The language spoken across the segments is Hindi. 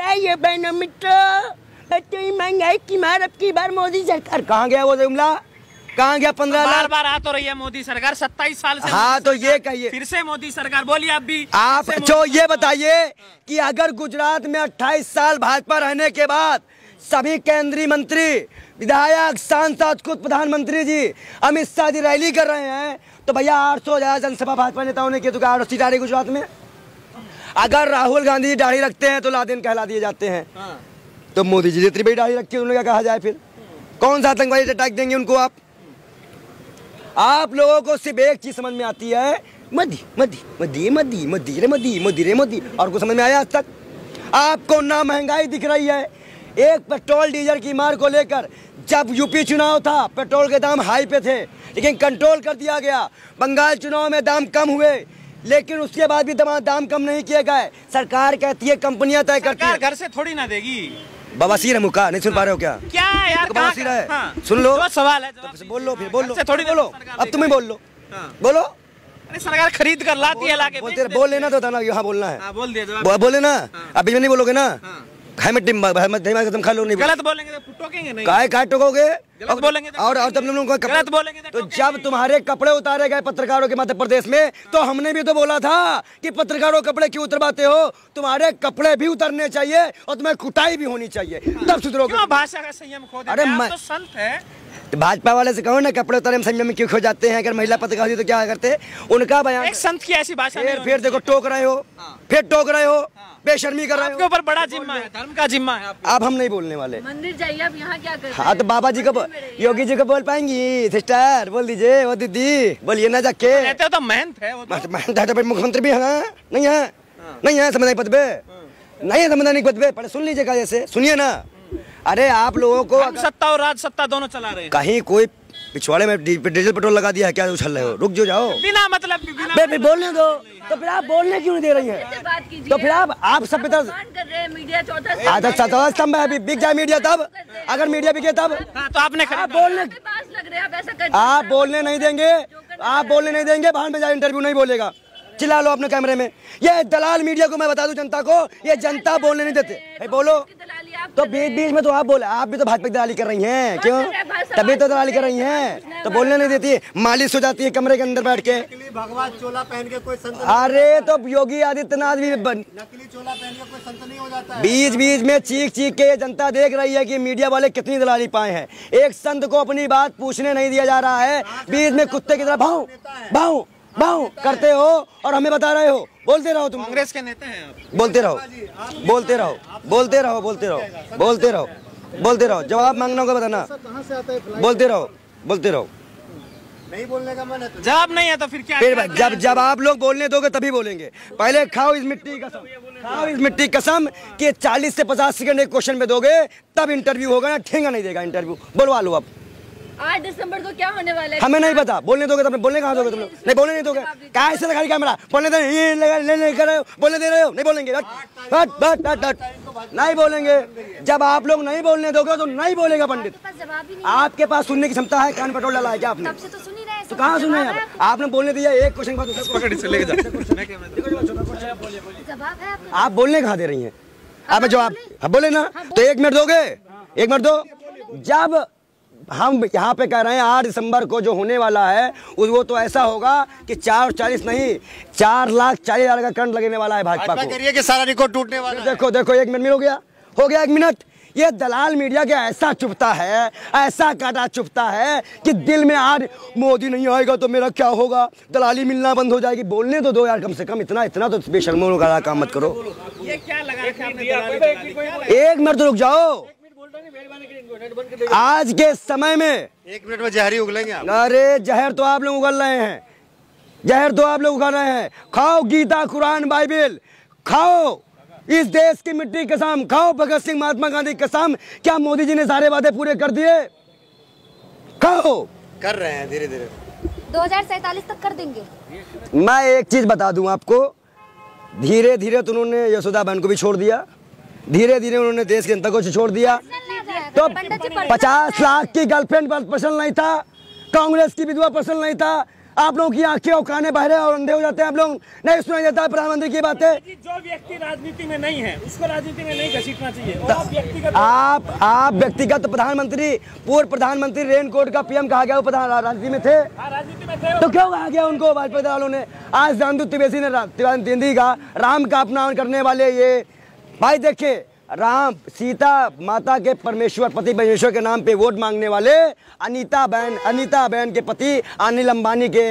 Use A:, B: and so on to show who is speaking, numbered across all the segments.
A: ये बहनों मित्रों, महंगाई की मार अब की बार मोदी सरकार। कहाँ गया वो जुमला, कहाँ गया 15 लाख?
B: बार आ तो रही है मोदी सरकार 27 साल से।
A: हाँ तो ये कहिए
B: फिर से मोदी सरकार, बोलिए आप भी।
A: आप जो ये बताइए कि अगर गुजरात में 28 साल भाजपा रहने के बाद सभी केंद्रीय मंत्री, विधायक, सांसद, खुद प्रधानमंत्री जी अमित शाह जी रैली कर रहे हैं, तो भैया 800 जनसभा भाजपा नेताओं ने की, तो 8 सीट आ रही गुजरात में। अगर राहुल गांधी जी दाढ़ी रखते हैं तो लादेन कहला दिए जाते हैं, तो मोदी जी जितनी बड़ी दाढ़ी रखी है उन्हें क्या कहा जाए? फिर कौन सा आतंकवादी अटैक देंगे उनको? आप लोगों को सिर्फ एक चीज समझ में आती है, मोदी मोदी मोदी मोदी मोदी रे मोदी मोदी रे मोदी, और कुछ समझ में आया आज तक? आपको ना महंगाई दिख रही है। एक पेट्रोल डीजल की मार को लेकर जब यूपी चुनाव था पेट्रोल के दाम हाई पे थे, लेकिन कंट्रोल कर दिया गया। बंगाल चुनाव में दाम कम हुए, लेकिन उसके बाद भी दाम कम नहीं किए गए। सरकार कहती है, कंपनियां तय करती है।
B: घर से थोड़ी ना देगी।
A: बवासीर है मुका, नहीं सुन पा रहे हो क्या?
B: क्या यार
A: बवासीर है?
B: हाँ।
A: सुन लो,
B: सवाल है,
A: तो बोल लो, फिर बोल लो,
B: थोड़ी
A: बोलो, अब तुम ही बोल लो। बोलो।
B: अरे सरकार खरीद कर लाती है, लाके
A: बोल लेना तो था ना, यहाँ बोलना है।
B: बोल दिया,
A: बोल लेना। अभी नहीं बोलोगे ना, तुम खा लो, नहीं
B: गलत बोलेंगे तो टोकेंगे नहीं।
A: काय टोकोगे
B: बोलेंगे
A: और तुम लोगों को
B: गलत बोलेंगे
A: तो जब तुम्हारे कपड़े उतारे गए पत्रकारों के मध्य प्रदेश में, तो हमने भी तो बोला था कि पत्रकारों कपड़े क्यों उतरवाते हो? तुम्हारे कपड़े भी उतरने चाहिए और तुम्हें कुटाई भी होनी चाहिए, तब सुधरोगे।
B: भाषा का संयम खो देते हैं, आप तो संत है।
A: भाजपा वाले से कहो ना, कपड़े उतारे में संयम में क्यों खो जाते हैं? अगर महिला पत्रकार होती तो क्या करते? उनका बयान।
B: एक संत की ऐसी भाषा
A: फिर देखो टोक रहे हो, फिर टोक रहे हो, बेशर्मी कर रहे हो।
B: आपके ऊपर बड़ा जिम्मा है, धर्म का जिम्मा है।
A: अब हम नहीं बोलने वाले।
C: मंदिर जाइए, अब यहाँ क्या करते हैं?
A: हाँ तो बाबा जी को, योगी जी को बोल पाएंगी? सिस्टर बोल दीजिए, वो दीदी बोलिए ना जाके।
B: कहते हो तो महंत है,
A: महंत है तो मुख्यमंत्री भी है, नहीं है? नहीं है संवैधानिक पद पे, नहीं है संवैधानिक पद पे। पहले सुन लीजिएगा, जैसे सुनिए ना। अरे आप लोगों को
B: सत्ता और राज सत्ता दोनों चला रहे हैं।
A: कहीं कोई पिछवाड़े में डीजल पेट्रोल लगा दिया है क्या? उछल रहे हो, रुक जाओ।
B: बिना मतलब
A: फिर बोलने दो, तो फिर आप बोलने क्यों नहीं दे रही हैं? तो फिर आप सब
C: मीडिया
A: चौथा स्तंभ है, बिक जाए मीडिया तब, अगर मीडिया बिके तब।
B: तो आपने
A: आप बोलने नहीं देंगे, आप बोलने नहीं देंगे, बाहर में जाए इंटरव्यू नहीं बोलेगा, चिल्ला लो अपने कैमरे में। ये दलाल मीडिया को मैं बता दूं जनता को, ये जनता बोलने नहीं देते। भाई बोलो तो बीच में तो आप बोले, आप भी तो भाजपा की दलाली कर रही हैं, क्यों? तभी तो दलाली कर रही हैं, तो बोलने नहीं देती, मालिश हो जाती है कमरे के अंदर बैठ के।
D: भगवान चोला पहन के कोई संत,
A: अरे तो योगी आदित्यनाथ भी
D: नकली चोला पहन के कोई संत नहीं हो जाता है।
A: बीच में चीख के जनता देख रही है कि मीडिया वाले कितनी दलाली पाए हैं। एक संत को अपनी बात पूछने नहीं दिया जा रहा है, बीच में कुत्ते की तरह भाऊ भाऊ भाऊ करते हो और हमें बता रहे हो। बोलते रहो, तुम
B: कांग्रेस के नेता हैं आप।
A: बोलते रहो, बोलते रहो, बोलते रहो, बोलते रहो, बोलते रहो, बोलते रहो। जवाब मांगना होगा बताना, बोलते रहो, बोलते रहो।
D: नहीं बोलने का मन है तो
B: जवाब नहीं है तो फिर क्या?
A: फिर जब आप लोग बोलने दोगे तभी बोलेंगे। पहले खाओ इस मिट्टी की कसम, खाओ इस मिट्टी की कसम कि 40 से 50 सेकंड एक क्वेश्चन में दोगे तब इंटरव्यू होगा, ना ठेंगा नहीं देगा इंटरव्यू। बोलवा लो अब।
C: 8 दिसंबर को क्या होने वाला है?
A: हमें नहीं पता, बोलने दोगे तब। बोलने कहाँ दोगे तुम लोग? नहीं बोलने नहीं दोगे, कहाँ से लगा कैमरा? बोलने दे, ये नहीं कर रहे हो, बोलने दे रहे हो, नहीं बोलेंगे, नहीं बोलेंगे। जब आप लोग नहीं बोलने दोगे तो नहीं बोलेगा पंडित। आपके पास सुनने की क्षमता है? कान पेट्रोल डाला है क्या आपने? तो कहाँ सुन रहे हैं? आपने बोलने दिया एक क्वेश्चन के बाद आप बोलने कहाँ दे रही हैं? आप जवाब बोले ना, तो 1 मिनट दोगे? 1 मिनट दो। जब हम यहाँ पे कह रहे हैं 8 दिसंबर को जो होने वाला है वो तो ऐसा होगा कि 440 नहीं 4,40,000 का करंट लगने वाला है भाजपा को।
D: करिए कि सारा रिकॉर्ड टूटने वाला है।
A: देखो 1 मिनट में हो गया 1 मिनट। ये दलाल मीडिया के ऐसा चुभता है, ऐसा काटा चुभता है कि दिल में आज मोदी नहीं आएगा तो मेरा क्या होगा, दलाली मिलना बंद हो जाएगी। बोलने तो दो यार कम से कम, इतना तो बेशर्मों का काम मत करो।
B: ये क्या लगा?
A: 1 मिनट तो रुक जाओ। आज के समय में
D: 1 मिनट में जहर ही उगलेंगे आप।
A: अरे जहर तो आप लोग उगल रहे हैं, जहर तो आप लोग उगल रहे हैं। खाओ गीता, कुरान, बाइबल खाओ, इस देश की मिट्टी की कसम खाओ, भगत सिंह, महात्मा गांधी की कसम। क्या मोदी जी ने सारे वादे पूरे कर दिए? खाओ।
D: कर रहे हैं धीरे धीरे,
C: 2047 तक कर देंगे।
A: मैं एक चीज बता दूं आपको, धीरे धीरे तो उन्होंने यशोदा बहन को भी छोड़ दिया, धीरे धीरे उन्होंने देश की जनता को छोड़ दिया। तो 50 लाख की गर्लफ्रेंड पसंद नहीं था, कांग्रेस की विधवा पसंद नहीं था, आप लोगों की आंखें और काने बहरे और अंधे हो जाते हैं। आप लोग नहीं सुनाई देता है प्रधानमंत्री की बातें।
B: जो व्यक्ति राजनीति में नहीं है उसको राजनीति में नहीं घसीटना चाहिए। और
A: आप व्यक्तिगत प्रधानमंत्री, पूर्व प्रधानमंत्री रेनकोट का पीएम कहा गया, वो प्रधान राजनीति में थे,
B: राजनीति में थे
A: तो क्यों कहा गया उनको भाजपा वालों ने? आज जानदू तिवेदी ने तिवेदी का राम का अपमान करने वाले ये भाई देखिए, राम सीता माता के परमेश्वर पति परमेश्वर के नाम पे वोट मांगने वाले अनीता बहन के पति अनिल अंबानी के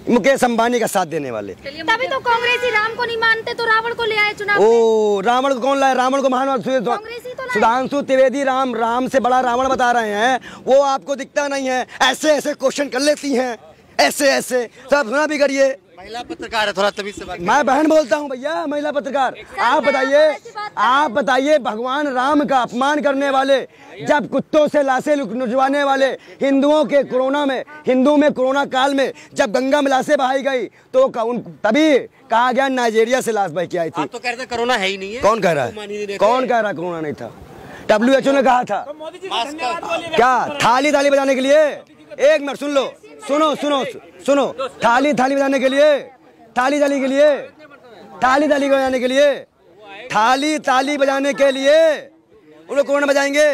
A: मुकेश अंबानी का साथ देने वाले।
C: तभी तो कांग्रेसी राम को नहीं मानते तो रावण को ले आए चुनाव।
A: ओ रावण को कौन लाए? रावण को महान सुधांशु त्रिवेदी राम से बड़ा रावण बता रहे हैं, वो आपको दिखता नहीं है। ऐसे क्वेश्चन कर लेती हैं, ऐसे सब सुना भी करिए।
D: महिला पत्रकार है, थोड़ा तमीज से बात।
A: मैं बहन बोलता हूँ भैया, महिला पत्रकार। आप बताइए भगवान राम का अपमान करने वाले, जब कुत्तों से लाशें नुचवाने वाले हिंदू में कोरोना काल में जब गंगा में लाशें बहाई गई तो तभी कहा गया नाइजीरिया से लाश बह के आई थी।
D: आप तो कह रहे थे कोरोना है ही नहीं है।
A: कौन कह रहा है? कौन कह रहा है कोरोना नहीं था? WHO ने कहा था। क्या थाली बजाने के लिए? एक मिनट सुन लो, सुनो थाली बजाने के लिए, थाली बजाने के लिए उन लोग कोरोना बजाएंगे।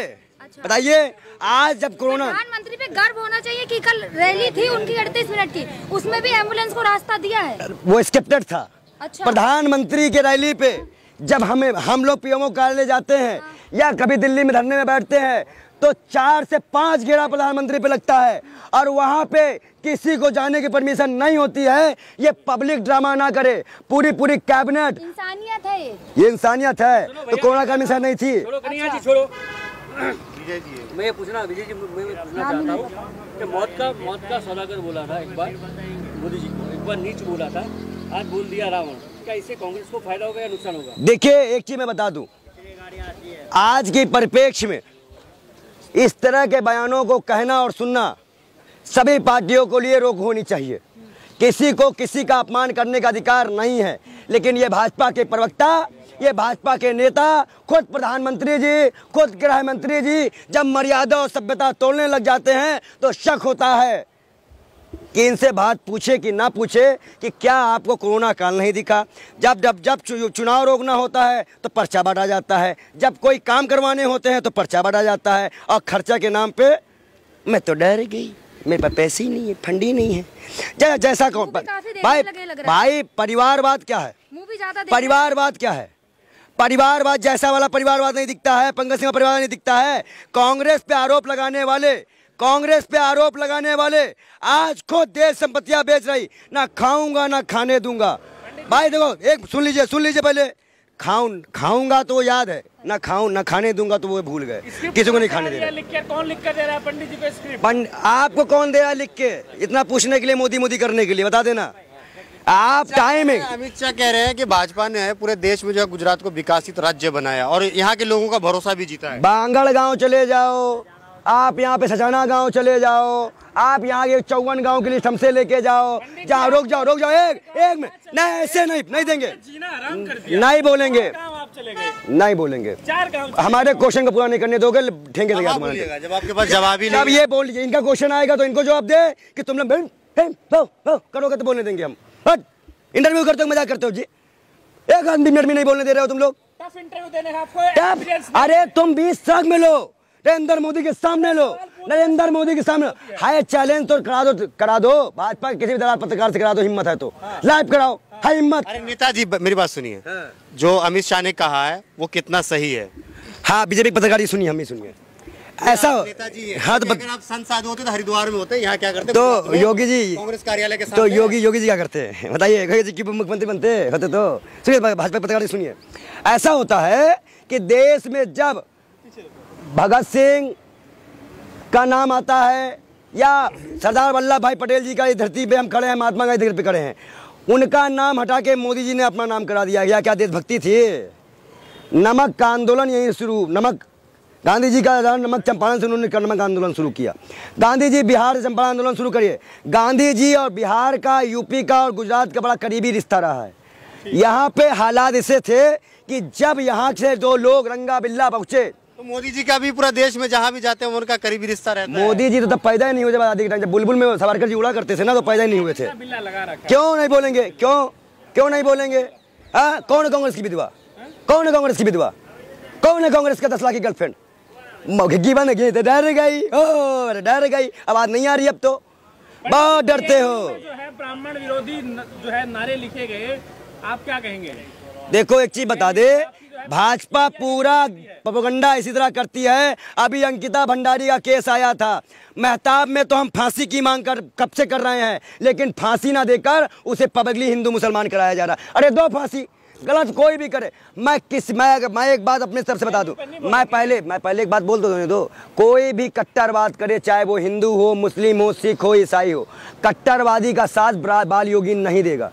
A: बताइए आज जब कोरोना,
C: प्रधानमंत्री पे गर्व होना चाहिए कि कल रैली थी उनकी 38 मिनट की, उसमें भी एम्बुलेंस को रास्ता दिया है।
A: वो स्क्रिप्टेड था।
C: अच्छा।
A: प्रधानमंत्री की रैली पे जब हम लोग पीएमओ कार्यालय जाते हैं या कभी दिल्ली में धरने में बैठते हैं तो 4 से 5 घेरा प्रधानमंत्री पे लगता है और वहां पे किसी को जाने की परमिशन नहीं होती है। ये पब्लिक ड्रामा ना करे, पूरी कैबिनेट
C: इंसानियत है,
A: ये इंसानियत है। तो कोरोना का मिशन नहीं थी।
B: छोड़ो
E: मैं ये पूछना विजय जी, मैं पूछना चाहता हूँ कि मौत का सौदागर बोला था एक बार मोदी जी को, एक बार नीच बोला था, आज बोल दिया रावण। क्या इससे कांग्रेस को फायदा होगा या नुकसान होगा?
A: देखिए एक चीज मैं बता दूं, आज के परिप्रेक्ष्य में इस तरह के बयानों को कहना और सुनना सभी पार्टियों को लिए रोक होनी चाहिए। किसी को किसी का अपमान करने का अधिकार नहीं है, लेकिन ये भाजपा के प्रवक्ता, ये भाजपा के नेता, खुद प्रधानमंत्री जी, खुद गृह मंत्री जी जब मर्यादा और सभ्यता तोड़ने लग जाते हैं तो शक होता है कि इनसे बात पूछे कि ना पूछे कि क्या आपको कोरोना काल नहीं दिखा? जब चुनाव रोकना होता है तो पर्चा बांटा जाता है, जब कोई काम करवाने होते हैं तो पर्चा बांटा जाता है, और खर्चा के नाम पे मैं तो डर गई, मेरे पास पैसे ही नहीं है, फंड ही नहीं है। जैसा कौन भाई परिवारवाद क्या है? परिवारवाद क्या है? परिवारवाद जैसा वाला परिवारवाद नहीं दिखता है, पंकज सिंह का परिवार नहीं दिखता है। कांग्रेस पे आरोप लगाने वाले आज खुद देश संपत्तियां बेच रही, ना खाऊंगा ना खाने दूंगा। भाई देखो एक सुन लीजिए पहले, खाऊंगा तो याद है, ना खाऊं ना खाने दूंगा तो वो भूल गए, किसी को नहीं खाने दे रहा।
B: कौन लिख कर दे रहा है पंडित जी को स्क्रिप्ट?
A: आपको कौन दे रहा है लिख के? इतना पूछने के लिए, मोदी करने के लिए बता देना आप। टाइम है,
D: अमित शाह कह रहे हैं कि भाजपा ने पूरे देश में जो है गुजरात को विकसित राज्य बनाया और यहाँ के लोगों का भरोसा भी जीता है।
A: बांगड़ गांव चले जाओ आप, यहाँ पे सजाना गांव चले जाओ आप, यहाँ के 54 गांव की लिस्ट हमसे लेके जाओ। जाओ रुक जाओ एक मिनट, नहीं ऐसे नहीं देंगे, नहीं बोलेंगे, नहीं बोलेंगे। हमारे क्वेश्चन को पूरा नहीं करने दोगे, ठेंगे देगा तुम्हारे।
D: जब आपके पास जवाब ही नहीं,
A: जब ये बोल इनका क्वेश्चन आएगा तो इनको जवाब दे कि तुम लोग करोगे तो बोलने देंगे हम। इंटरव्यू करते हो, मजाक करते हो जी, 1 मिनट में नहीं बोलने दे रहे हो तुम लोग।
B: इंटरव्यू देने आपको
A: अरे तुम 20 ट्रक में लो, नरेंद्र मोदी के सामने लो, नरेंद्र मोदी के सामने हाय चैलेंज तो करा दो भाजपा के किसी भी दलाल पत्रकार से करा दो, हिम्मत है तो लाइव कराओ, हाय हिम्मत।
D: अरे नेताजी मेरी बात सुनिए, जो अमित शाह ने कहा है वो कितना सही है?
A: हाँ बीजेपी पत्रकार सुनिए, हम ही सुनिए। ऐसा
D: नेताजी
A: हाँ तो
D: अगर आप संसद होते तो हरिद्वार में होते, यहाँ क्या करते?
A: तो योगी जी
D: कांग्रेस कार्यालय के सामने,
A: तो योगी जी क्या करते हैं बताइए? योगी जी मुख्यमंत्री बनते होते तो सुनिए, भाजपा पत्रकार सुनिए। ऐसा होता है कि देश में जब भगत सिंह का नाम आता है या सरदार वल्लभ भाई पटेल जी का इस धरती पे हम खड़े हैं, महात्मा गांधी धरती पे खड़े हैं, उनका नाम हटा के मोदी जी ने अपना नाम करा दिया गया। क्या देशभक्ति थी? नमक का आंदोलन यहीं शुरू, गांधी जी का नमक चंपारण से उन्होंने नमक आंदोलन शुरू किया। गांधी जी बिहार से चंपारण आंदोलन शुरू करिए। गांधी जी और बिहार का, यूपी का और गुजरात का बड़ा करीबी रिश्ता रहा है। यहाँ पे हालात ऐसे थे कि जब यहाँ से 2 लोग रंगा बिल्ला पहुंचे,
B: तो
D: मोदी जी का भी पूरा देश में जहाँ भी जाते हैं उनका करीबी रिश्ता रहता है।
A: मोदी जी तो तब पैदा ही नहीं हुए जब आजादी के टाइम, जब बुलबुल में सावरकर जी उड़ा करते थे ना, तो पैदा ही नहीं हुए थे।
B: बिल्ला लगा रखा
A: क्यों नहीं बोलेंगे, क्यों नहीं बोलेंगे? हाँ, कौन है कांग्रेस की विधवा? कौन है कांग्रेस की विधवा? कौन है कांग्रेस का 10 लाख की गर्लफ्रेंड? घिग्गी बन गई तो डर गई, डर गई, आवाज नहीं आ रही अब तो, बहुत डरते हो।
B: जो है ब्राह्मण विरोधी जो है नारे लिखे गए, आप क्या कहेंगे?
A: देखो एक चीज बता दे, भाजपा पूरा प्रोपेगेंडा इसी तरह करती है। अभी अंकिता भंडारी का केस आया था, मेहताब में तो हम फांसी की मांग कब से कर रहे हैं, लेकिन फांसी ना देकर उसे पब्लिकली हिंदू मुसलमान कराया जा रहा है। अरे दो फांसी, गलत कोई भी करे। मैं एक बात अपने तरफ से बता दूं, मैं पहले एक बात बोल दो, कोई भी कट्टरवाद करे, चाहे वो हिंदू हो, मुस्लिम हो, सिख हो, ईसाई हो, कट्टरवादी का साथ बाल योगी नहीं देगा।